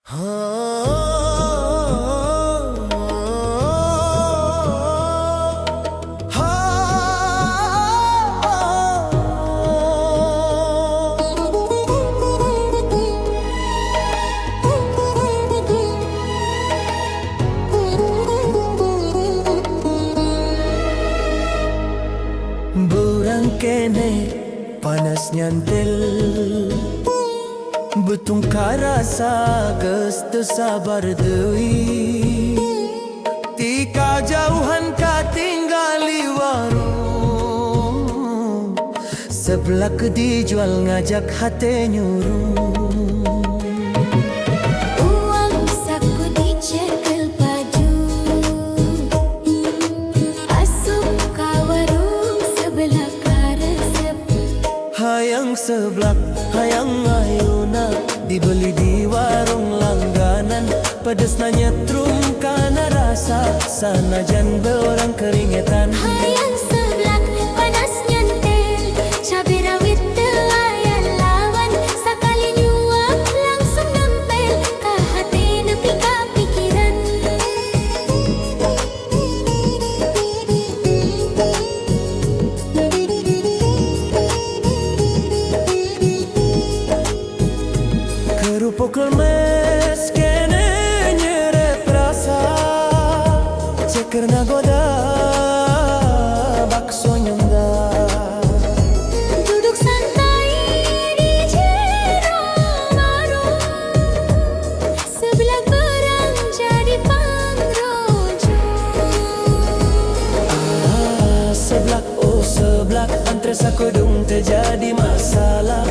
Burang kene panas nyantel, betungkar rasa geus teu sabar deui. Tika jauhan katinggali warung, seblak dijual ngajak hate nyuruh. Hayang seblak, hayang ayuna, dibeli di warung langganan. Pedes na nyetrum kana rasa, sanajan beurang keringetan. Hayang seblak, panas nyantel, cabai rawit teu aya lawan. Sakali nyuap langsung nempel ka hati nepi ka pikiran. Kerupuk lemes kene nyerep rasa, ceker nagoda bakso nyenda. Duduk santai di jero warung, sebelah berang jadi pangrojo. Seblak, oh seblak, antre sakudung terjadi masalah.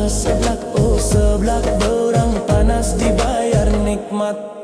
Seblak, oh seblak, beurang panas dibayar nikmat.